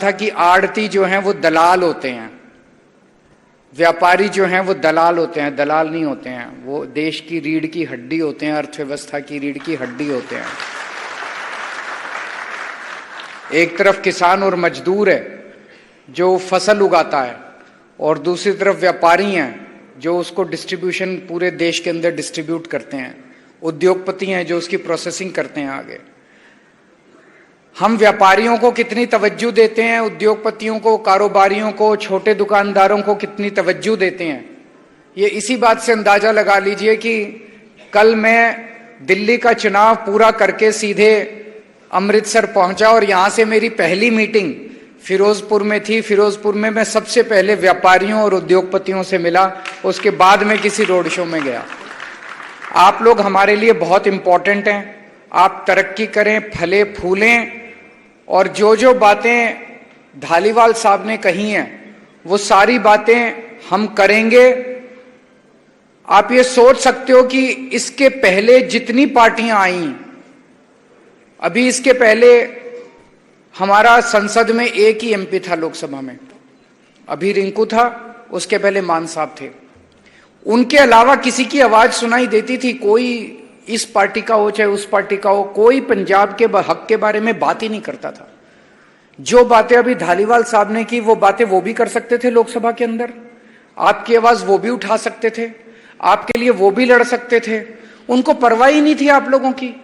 था कि आड़ती जो हैं वो दलाल होते हैं, व्यापारी जो हैं वो दलाल होते हैं, दलाल नहीं होते हैं। वो देश की रीढ़ की हड्डी होते हैं, अर्थव्यवस्था की रीढ़ की हड्डी होते हैं। एक तरफ किसान और मजदूर है जो फसल उगाता है, और दूसरी तरफ व्यापारी हैं जो उसको डिस्ट्रीब्यूशन पूरे देश के अंदर डिस्ट्रीब्यूट करते हैं। उद्योगपति हैं जो उसकी प्रोसेसिंग करते हैं आगे। हम व्यापारियों को कितनी तवज्जो देते हैं, उद्योगपतियों को, कारोबारियों को, छोटे दुकानदारों को कितनी तवज्जो देते हैं, ये इसी बात से अंदाजा लगा लीजिए कि कल मैं दिल्ली का चुनाव पूरा करके सीधे अमृतसर पहुंचा और यहां से मेरी पहली मीटिंग फिरोजपुर में थी। फिरोजपुर में मैं सबसे पहले व्यापारियों और उद्योगपतियों से मिला, उसके बाद मैं किसी रोड शो में गया। आप लोग हमारे लिए बहुत इंपॉर्टेंट हैं। आप तरक्की करें, फले फूलें, और जो जो बातें धालीवाल साहब ने कही हैं वो सारी बातें हम करेंगे। आप ये सोच सकते हो कि इसके पहले जितनी पार्टियां आई, अभी इसके पहले हमारा संसद में एक ही एमपी था लोकसभा में, अभी रिंकू था, उसके पहले मान साहब थे। उनके अलावा किसी की आवाज सुनाई देती थी? कोई इस पार्टी का हो चाहे उस पार्टी का हो, कोई पंजाब के हक के बारे में बात ही नहीं करता था। जो बातें अभी धालीवाल साहब ने की वो बातें वो भी कर सकते थे लोकसभा के अंदर। आपकी आवाज वो भी उठा सकते थे, आपके लिए वो भी लड़ सकते थे। उनको परवाह ही नहीं थी आप लोगों की।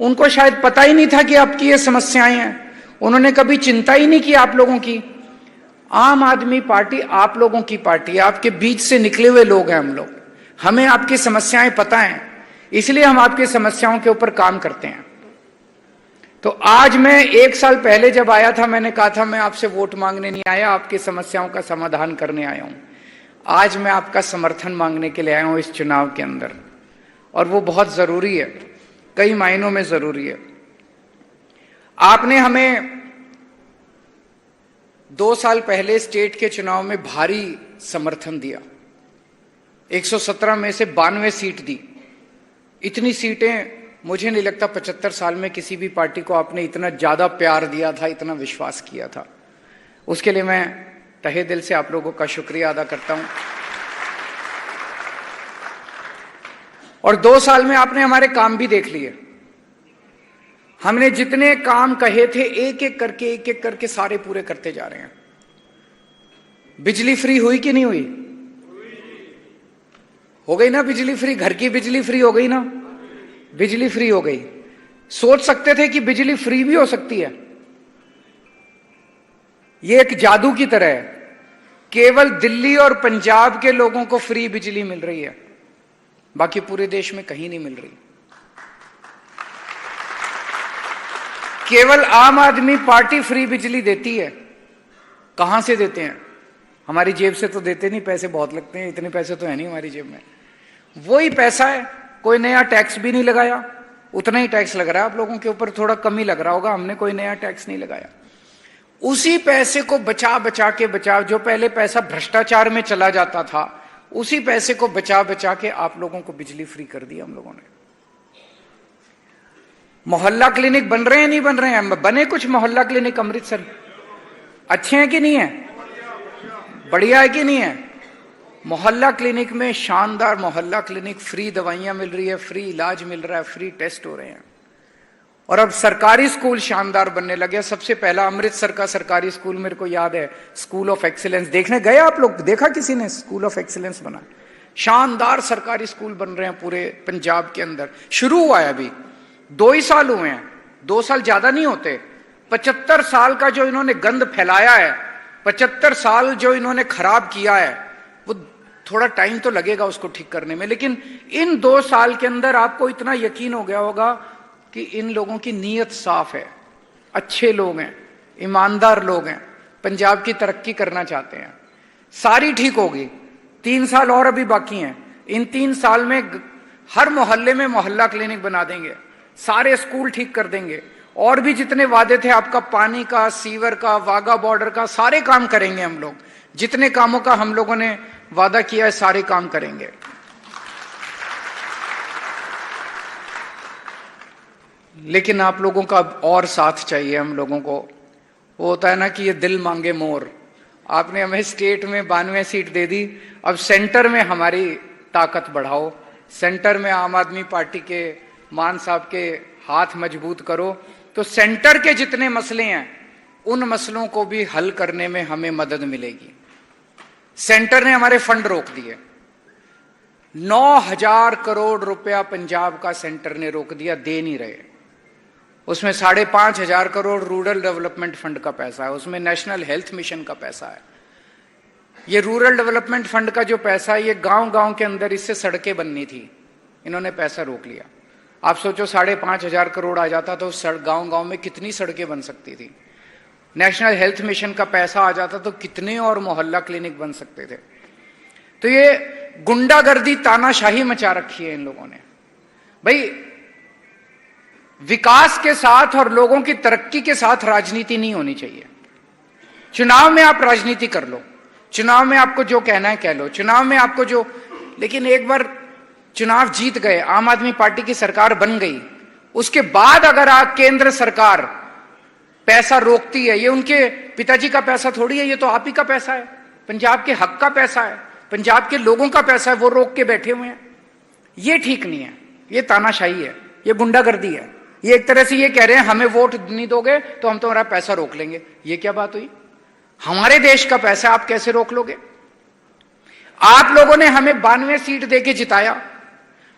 उनको शायद पता ही नहीं था कि आपकी ये समस्याएं हैं। उन्होंने कभी चिंता ही नहीं की आप लोगों की। आम आदमी पार्टी आप लोगों की पार्टी है, आपके बीच से निकले हुए लोग हैं हम लोग। हमें आपकी समस्याएं पता हैं, इसलिए हम आपकी समस्याओं के ऊपर काम करते हैं। तो आज मैं 1 साल पहले जब आया था, मैंने कहा था मैं आपसे वोट मांगने नहीं आया, आपकी समस्याओं का समाधान करने आया हूं। आज मैं आपका समर्थन मांगने के लिए आया हूं इस चुनाव के अंदर, और वो बहुत जरूरी है, कई मायनों में जरूरी है। आपने हमें 2 साल पहले स्टेट के चुनाव में भारी समर्थन दिया, 117 में से 92 सीट दी। इतनी सीटें मुझे नहीं लगता 75 साल में किसी भी पार्टी को आपने इतना ज्यादा प्यार दिया था, इतना विश्वास किया था। उसके लिए मैं तहे दिल से आप लोगों का शुक्रिया अदा करता हूं। और 2 साल में आपने हमारे काम भी देख लिए। हमने जितने काम कहे थे एक एक करके सारे पूरे करते जा रहे हैं। बिजली फ्री हुई कि नहीं हुई? हो गई ना बिजली फ्री? घर की बिजली फ्री हो गई ना? बिजली फ्री हो गई। सोच सकते थे कि बिजली फ्री भी हो सकती है? ये एक जादू की तरह है। केवल दिल्ली और पंजाब के लोगों को फ्री बिजली मिल रही है, बाकी पूरे देश में कहीं नहीं मिल रही। केवल आम आदमी पार्टी फ्री बिजली देती है। कहां से देते हैं? हमारी जेब से तो देते नहीं, पैसे बहुत लगते हैं, इतने पैसे तो है नहीं हमारी जेब में। वही पैसा है, कोई नया टैक्स भी नहीं लगाया, उतना ही टैक्स लग रहा है आप लोगों के ऊपर, थोड़ा कम ही लग रहा होगा, हमने कोई नया टैक्स नहीं लगाया। उसी पैसे को बचा बचा के जो पहले पैसा भ्रष्टाचार में चला जाता था, उसी पैसे को बचा बचा के आप लोगों को बिजली फ्री कर दी हम लोगों ने। मोहल्ला क्लिनिक बन रहे हैं नहीं बन रहे हैं? बने कुछ मोहल्ला क्लिनिक अमृतसर? अच्छे हैं कि नहीं है? बढ़िया है कि नहीं है? मोहल्ला क्लिनिक में शानदार मोहल्ला क्लिनिक, फ्री दवाइयां मिल रही है, फ्री इलाज मिल रहा है, फ्री टेस्ट हो रहे हैं। और अब सरकारी स्कूल शानदार बनने लगे। सबसे पहला अमृतसर का सरकारी स्कूल मेरे को याद है, स्कूल ऑफ एक्सीलेंस। देखने गए आप लोग? देखा किसी ने? स्कूल ऑफ एक्सीलेंस बना, शानदार सरकारी स्कूल बन रहे हैं पूरे पंजाब के अंदर। शुरू हुआ है अभी, 2 ही साल हुए हैं, 2 साल ज्यादा नहीं होते। 75 साल का जो इन्होंने गंद फैलाया है, 75 साल जो इन्होंने खराब किया है, वो थोड़ा टाइम तो लगेगा उसको ठीक करने में। लेकिन इन 2 साल के अंदर आपको इतना यकीन हो गया होगा कि इन लोगों की नीयत साफ है, अच्छे लोग हैं, ईमानदार लोग हैं, पंजाब की तरक्की करना चाहते हैं। सारी ठीक होगी। 3 साल और अभी बाकी हैं। इन 3 साल में हर मोहल्ले में मोहल्ला क्लिनिक बना देंगे, सारे स्कूल ठीक कर देंगे, और भी जितने वादे थे आपका, पानी का, सीवर का, वाघा बॉर्डर का, सारे काम करेंगे हम लोग। जितने कामों का हम लोगों ने वादा किया है सारे काम करेंगे। लेकिन आप लोगों का और साथ चाहिए हम लोगों को। वो होता है ना कि ये दिल मांगे मोर। आपने हमें स्टेट में 92 सीट दे दी, अब सेंटर में हमारी ताकत बढ़ाओ, सेंटर में आम आदमी पार्टी के मान साहब के हाथ मजबूत करो, तो सेंटर के जितने मसले हैं उन मसलों को भी हल करने में हमें मदद मिलेगी। सेंटर ने हमारे फंड रोक दिए, 9,000 करोड़ रुपया पंजाब का सेंटर ने रोक दिया, दे नहीं रहे। उसमें 5,500 करोड़ रूरल डेवलपमेंट फंड का पैसा है, उसमें नेशनल हेल्थ मिशन का पैसा है। ये रूरल डेवलपमेंट फंड का जो पैसा है, ये गांव गांव के अंदर इससे सड़कें बननी थी, इन्होंने पैसा रोक लिया। आप सोचो 5,500 करोड़ आ जाता तो गांव गांव में कितनी सड़कें बन सकती थी। नेशनल हेल्थ मिशन का पैसा आ जाता तो कितने और मोहल्ला क्लिनिक बन सकते थे। तो ये गुंडागर्दी तानाशाही मचा रखी है इन लोगों ने। भाई विकास के साथ और लोगों की तरक्की के साथ राजनीति नहीं होनी चाहिए। चुनाव में आप राजनीति कर लो, चुनाव में आपको जो कहना है कह लो, चुनाव में आपको जो, लेकिन एक बार चुनाव जीत गए, आम आदमी पार्टी की सरकार बन गई, उसके बाद अगर आप केंद्र सरकार पैसा रोकती है, ये उनके पिताजी का पैसा थोड़ी है, ये तो आप ही का पैसा है, पंजाब के हक का पैसा है, पंजाब के लोगों का पैसा है, वो रोक के बैठे हुए हैं। ये ठीक नहीं है, ये तानाशाही है, ये गुंडागर्दी है। ये एक तरह से ये कह रहे हैं हमें वोट नहीं दोगे तो हम तुम्हारा पैसा रोक लेंगे। ये क्या बात हुई? हमारे देश का पैसा आप कैसे रोक लोगे? आप लोगों ने हमें 92 सीट देके जिताया,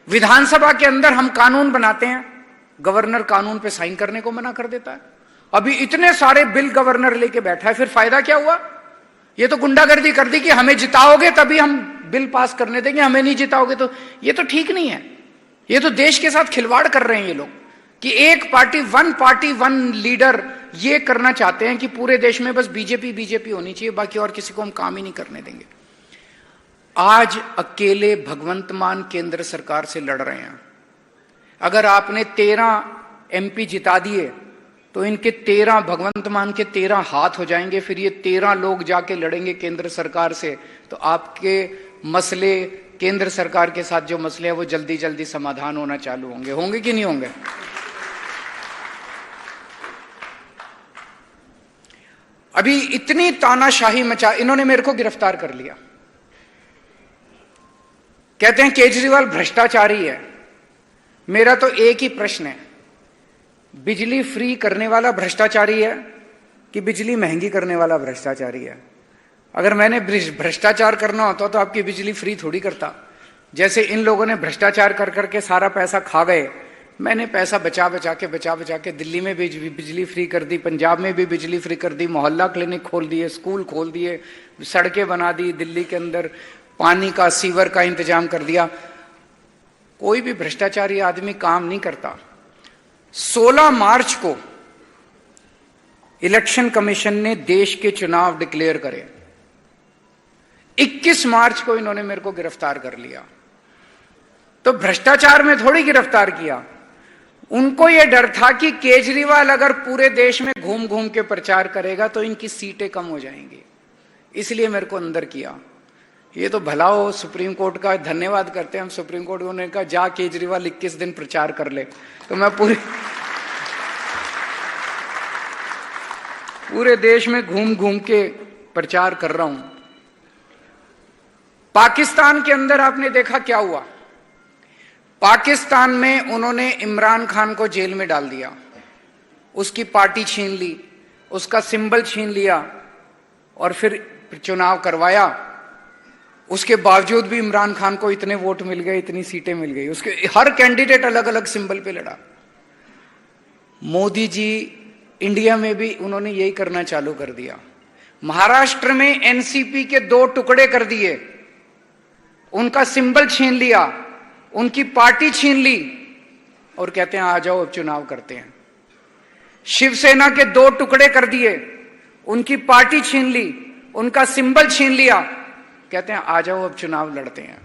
विधानसभा के अंदर हम कानून बनाते हैं, गवर्नर कानून पे साइन करने को मना कर देता है। अभी इतने सारे बिल गवर्नर लेके बैठा है, फिर फायदा क्या हुआ? ये तो गुंडागर्दी कर दी कि हमें जिताओगे तभी हम बिल पास करने देंगे, हमें नहीं जिताओगे तो। ये तो ठीक नहीं है, ये तो देश के साथ खिलवाड़ कर रहे हैं ये लोग कि एक पार्टी वन लीडर। ये करना चाहते हैं कि पूरे देश में बस बीजेपी होनी चाहिए, बाकी और किसी को हम काम ही नहीं करने देंगे। आज अकेले भगवंत मान केंद्र सरकार से लड़ रहे हैं। अगर आपने 13 एमपी जिता दिए तो इनके 13 भगवंत मान के 13 हाथ हो जाएंगे, फिर ये 13 लोग जाके लड़ेंगे केंद्र सरकार से, तो आपके मसले केंद्र सरकार के साथ जो मसले हैं वो जल्दी जल्दी समाधान होना चालू होंगे कि नहीं होंगे? अभी इतनी तानाशाही मचा, इन्होंने मेरे को गिरफ्तार कर लिया, कहते हैं केजरीवाल भ्रष्टाचारी है। मेरा तो एक ही प्रश्न है, बिजली फ्री करने वाला भ्रष्टाचारी है कि बिजली महंगी करने वाला भ्रष्टाचारी है? अगर मैंने भ्रष्टाचार करना होता तो आपकी बिजली फ्री थोड़ी करता। जैसे इन लोगों ने भ्रष्टाचार कर करके सारा पैसा खा गए, मैंने पैसा बचा बचा के दिल्ली में भी बिजली फ्री कर दी, पंजाब में भी बिजली फ्री कर दी, मोहल्ला क्लिनिक खोल दिए, स्कूल खोल दिए, सड़कें बना दी, दिल्ली के अंदर पानी का सीवर का इंतजाम कर दिया। कोई भी भ्रष्टाचारी आदमी काम नहीं करता। 16 मार्च को इलेक्शन कमीशन ने देश के चुनाव डिक्लेयर करे, 21 मार्च को इन्होंने मेरे को गिरफ्तार कर लिया। तो भ्रष्टाचार में थोड़ी गिरफ्तार किया, उनको यह डर था कि केजरीवाल अगर पूरे देश में घूम घूम के प्रचार करेगा तो इनकी सीटें कम हो जाएंगी, इसलिए मेरे को अंदर किया। ये तो भला हो, सुप्रीम कोर्ट का धन्यवाद करते हैं हम। सुप्रीम कोर्ट ने कहा जा केजरीवाल 21 दिन प्रचार कर ले, तो मैं पूरे देश में घूम घूम के प्रचार कर रहा हूं। पाकिस्तान के अंदर आपने देखा क्या हुआ। पाकिस्तान में उन्होंने इमरान खान को जेल में डाल दिया, उसकी पार्टी छीन ली, उसका सिंबल छीन लिया और फिर चुनाव करवाया। उसके बावजूद भी इमरान खान को इतने वोट मिल गए, इतनी सीटें मिल गई, उसके हर कैंडिडेट अलग अलग सिंबल पे लड़ा। मोदी जी इंडिया में भी उन्होंने यही करना चालू कर दिया। महाराष्ट्र में एनसीपी के 2 टुकड़े कर दिए, उनका सिंबल छीन लिया, उनकी पार्टी छीन ली और कहते हैं आ जाओ अब चुनाव करते हैं। शिवसेना के 2 टुकड़े कर दिए, उनकी पार्टी छीन ली, उनका सिंबल छीन लिया, कहते हैं आ जाओ अब चुनाव लड़ते हैं।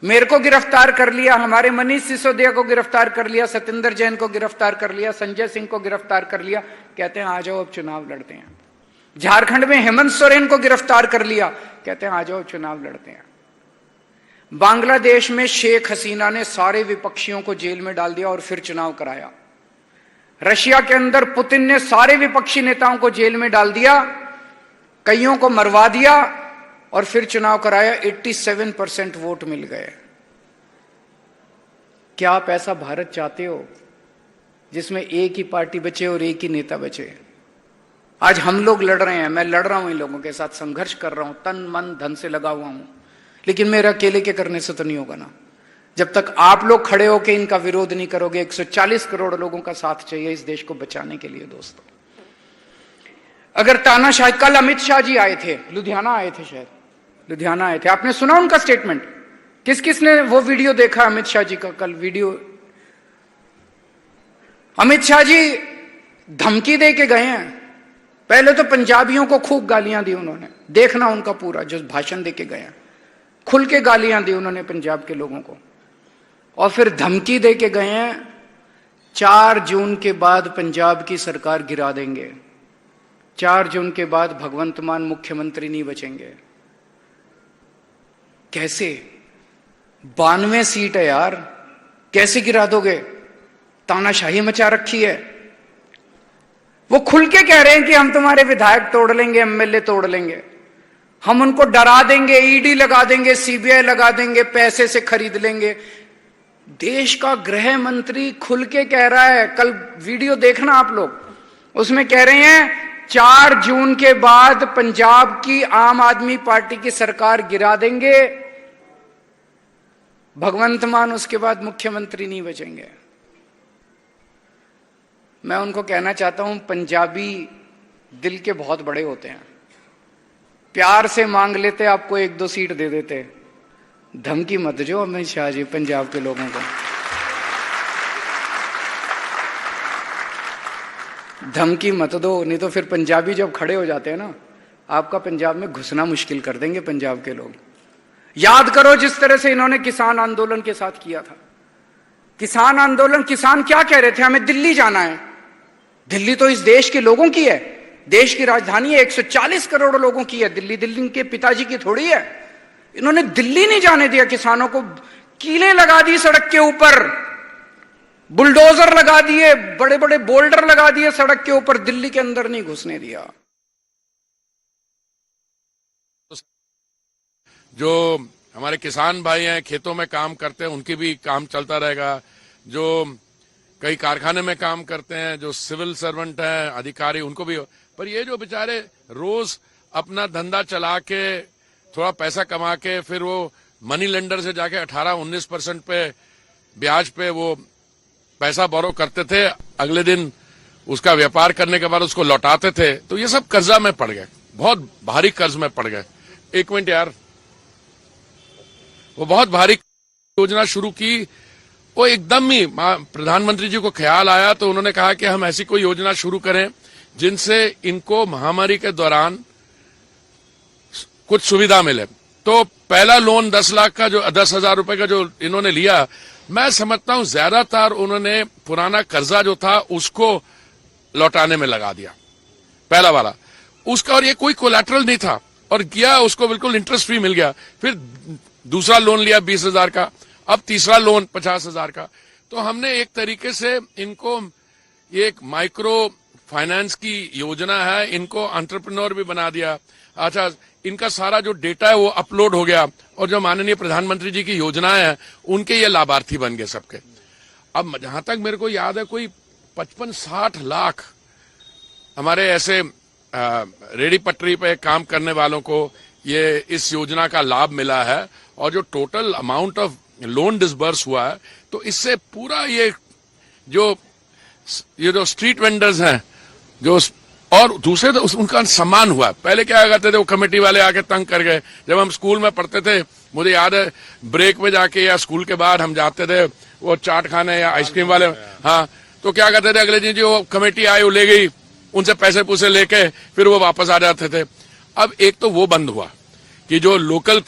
मेरे को गिरफ्तार कर लिया, हमारे मनीष सिसोदिया को गिरफ्तार कर लिया, सत्येंद्र जैन को गिरफ्तार कर लिया, संजय सिंह को गिरफ्तार कर लिया, कहते हैं आ जाओ अब चुनाव लड़ते हैं। झारखंड में हेमंत सोरेन को गिरफ्तार कर लिया, कहते हैं आ जाओ चुनाव लड़ते हैं। बांग्लादेश में शेख हसीना ने सारे विपक्षियों को जेल में डाल दिया और फिर चुनाव कराया। रशिया के अंदर पुतिन ने सारे विपक्षी नेताओं को जेल में डाल दिया, कईयों को मरवा दिया और फिर चुनाव कराया। 87% वोट मिल गए। क्या आप ऐसा भारत चाहते हो जिसमें एक ही पार्टी बचे और एक ही नेता बचे? आज हम लोग लड़ रहे हैं, मैं लड़ रहा हूं इन लोगों के साथ, संघर्ष कर रहा हूं, तन मन धन से लगा हुआ हूं, लेकिन मेरे अकेले के करने से तो नहीं होगा ना। जब तक आप लोग खड़े होकर इनका विरोध नहीं करोगे। 140 करोड़ लोगों का साथ चाहिए इस देश को बचाने के लिए। दोस्तों, अगर तानाशाही, कल अमित शाह जी आए थे, लुधियाना आए थे, शायद लुधियाना आए थे, आपने सुना उनका स्टेटमेंट? किस किसने वो वीडियो देखा अमित शाह जी का? कल वीडियो अमित शाह जी धमकी दे के गए हैं। पहले तो पंजाबियों को खूब गालियां दी उन्होंने, देखना उनका पूरा जो भाषण दे के गए हैं, खुल के गालियां दी उन्होंने पंजाब के लोगों को, और फिर धमकी दे के गए हैं 4 जून के बाद पंजाब की सरकार गिरा देंगे, 4 जून के बाद भगवंत मान मुख्यमंत्री नहीं बचेंगे। कैसे? 92 सीट है यार, कैसे गिरा दोगे? तानाशाही मचा रखी है। वो खुल के कह रहे हैं कि हम तुम्हारे विधायक तोड़ लेंगे, एमएलए तोड़ लेंगे, हम उनको डरा देंगे, ईडी लगा देंगे, सीबीआई लगा देंगे, पैसे से खरीद लेंगे। देश का गृह मंत्री खुल के कह रहा है, कल वीडियो देखना आप लोग, उसमें कह रहे हैं 4 जून के बाद पंजाब की आम आदमी पार्टी की सरकार गिरा देंगे, भगवंत मान उसके बाद मुख्यमंत्री नहीं बचेंगे। मैं उनको कहना चाहता हूं, पंजाबी दिल के बहुत बड़े होते हैं, प्यार से मांग लेते, आपको 1-2 सीट दे देते। धमकी मत दो अमित शाह जी पंजाब के लोगों को, धमकी मत दो, नहीं तो फिर पंजाबी जब खड़े हो जाते हैं ना, आपका पंजाब में घुसना मुश्किल कर देंगे पंजाब के लोग। याद करो जिस तरह से इन्होंने किसान आंदोलन के साथ किया था। किसान आंदोलन, किसान क्या कह रहे थे? हमें दिल्ली जाना है। दिल्ली तो इस देश के लोगों की है, देश की राजधानी है, 140 करोड़ लोगों की है दिल्ली, दिल्ली इनके पिताजी की थोड़ी है। इन्होंने दिल्ली नहीं जाने दिया किसानों को, कीलें लगा दी सड़क के ऊपर, बुलडोजर लगा दिए, बड़े बड़े बोल्डर लगा दिए सड़क के ऊपर, दिल्ली के अंदर नहीं घुसने दिया। जो हमारे किसान भाई हैं, खेतों में काम करते हैं, उनकी भी काम चलता रहेगा। जो कई कारखाने में काम करते हैं, जो सिविल सर्वेंट हैं, अधिकारी, उनको भी। पर ये जो बेचारे रोज अपना धंधा चला के थोड़ा पैसा कमा के फिर वो मनी लेंडर से जाके 18-19% पे ब्याज पे वो पैसा बोरो करते थे, अगले दिन उसका व्यापार करने के बाद उसको लौटाते थे, तो ये सब कर्जा में पड़ गए, बहुत भारी कर्ज में पड़ गए। 1 मिनट यार, वो बहुत भारी योजना शुरू की, वो एकदम ही प्रधानमंत्री जी को ख्याल आया तो उन्होंने कहा कि हम ऐसी कोई योजना शुरू करें जिनसे इनको महामारी के दौरान कुछ सुविधा मिले। तो पहला लोन 10 लाख का, जो 10,000 रुपए का जो इन्होंने लिया, मैं समझता हूं ज्यादातर उन्होंने पुराना कर्जा जो था उसको लौटाने में लगा दिया, पहला वाला उसका, और ये कोई कोलैटरल नहीं था, और किया उसको बिल्कुल इंटरेस्ट फ्री मिल गया। फिर दूसरा लोन लिया 20,000 का, अब तीसरा लोन 50,000 का। तो हमने एक तरीके से इनको, ये एक माइक्रो फाइनेंस की योजना है, इनको एंटरप्रेन्योर भी बना दिया। अच्छा, इनका सारा जो डेटा है वो अपलोड हो गया, और जो माननीय प्रधानमंत्री जी की योजनाएं हैं उनके ये लाभार्थी बन गए सबके। अब जहां तक मेरे को याद है, कोई 55-60 लाख हमारे ऐसे रेडी पटरी पे काम करने वालों को ये इस योजना का लाभ मिला है, और जो total amount of loan disburse हुआ है, तो इससे पूरा ये जो स्ट्रीट वेंडर्स हैं, जो और दूसरे तो उनका सम्मान हुआ। पहले क्या करते थे, वो कमेटी वाले आके तंग कर गए। जब हम स्कूल में पढ़ते थे, मुझे याद है, ब्रेक में जाके या स्कूल के बाद हम जाते थे वो चाट खाने या आइसक्रीम वाले, हाँ, तो क्या करते थे, अगले दिन जो कमेटी आई वो ले गई, उनसे पैसे पूसे लेके फिर वो वापस आ जाते थे। अब एक तो वो बंद हुआ कि जो लोकल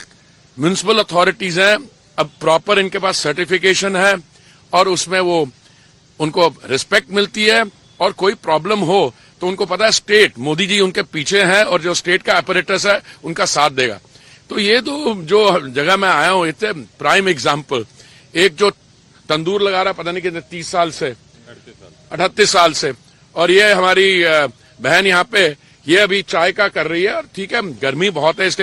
म्युनिसिपल अथॉरिटीज हैं, अब प्रॉपर इनके पास सर्टिफिकेशन है, और उसमें वो उनको रिस्पेक्ट मिलती है, और कोई प्रॉब्लम हो तो उनको पता है स्टेट, मोदी जी उनके पीछे हैं, और जो स्टेट का अपरेटस है उनका साथ देगा। तो ये तो जो जगह मैं आया हूं, इतने प्राइम एग्जाम्पल, एक जो तंदूर लगा रहा, पता नहीं कितने 30 साल से, 38 साल से। और ये हमारी बहन यहाँ पे ये अभी चाय का कर रही है। और ठीक है, गर्मी बहुत है इसलिए